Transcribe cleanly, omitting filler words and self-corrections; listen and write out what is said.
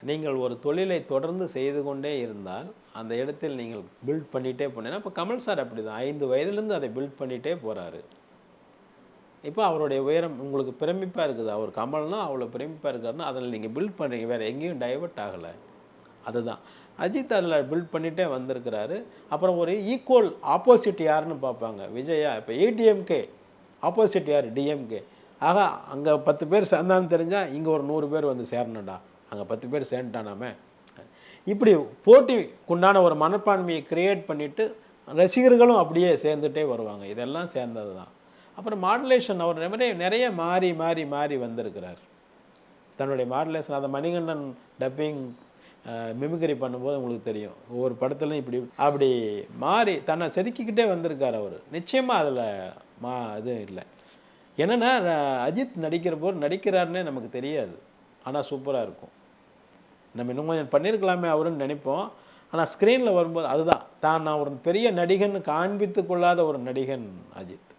நீங்கள் ஒரு தொழிலை தொடர்ந்து செய்து கொண்டே இருந்தால் அந்த இடத்தில் நீங்கள் பில்ட் பண்ணிகிட்டே போனீங்கன்னா இப்போ கமல் சார் அப்படி தான் 5 வயதுலேருந்து அதை பில்ட் பண்ணிகிட்டே போகிறாரு. இப்போ அவருடைய உயரம் உங்களுக்கு பிரமிப்பாக இருக்குது. அவர் கமல்னா அவ்வளோ பிரமிப்பாக இருக்காருன்னா அதில் நீங்கள் பில்ட் பண்ணுறீங்க, வேறு எங்கேயும் டைவர்ட் ஆகலை. அதுதான் அஜித் அதில் பில்ட் பண்ணிகிட்டே வந்திருக்கிறாரு. அப்புறம் ஒரு ஈக்குவல் ஆப்போசிட் யாருன்னு பார்ப்பாங்க. விஜயா இப்போ ஏடிஎம்கே ஆப்போசிட் யார்? டிஎம்கே. ஆக அங்கே 10 பேர் சேர்ந்தான்னு தெரிஞ்சால் இங்கே ஒரு 100 பேர் வந்து சேரணும்டா, அங்கே 10 பேர் சேர்ந்துட்டானாமே. இப்படி போட்டிக்குண்டான ஒரு மனப்பான்மையை கிரியேட் பண்ணிவிட்டு ரசிகர்களும் அப்படியே சேர்ந்துட்டே வருவாங்க. இதெல்லாம் சேர்ந்தது தான். அப்புறம் மாடுலேஷன் அவர் நிறைய மாறி மாறி மாறி வந்திருக்கிறார். தன்னுடைய மாடுலேஷன் அந்த மணிகண்டன் டப்பிங் மிமிக்ரி பண்ணும்போது உங்களுக்கு தெரியும், ஒவ்வொரு படத்துலையும் இப்படி அப்படி மாறி தன்னை செதுக்கிக்கிட்டே வந்திருக்கார் அவர். நிச்சயமாக அதில் இது இல்லை. என்னென்னா அஜித் நடிக்கிற போது நடிக்கிறாருன்னே நமக்கு தெரியாது, ஆனால் சூப்பராக இருக்கும். நம்ம இன்னும் கொஞ்சம் பண்ணியிருக்கலாமே அவருன்னு நினைப்போம். ஆனால் ஸ்க்ரீனில் வரும்போது அதுதான் நான் ஒரு பெரிய நடிகன் காண்பித்து கொள்ளாத ஒரு நடிகன் அஜித்.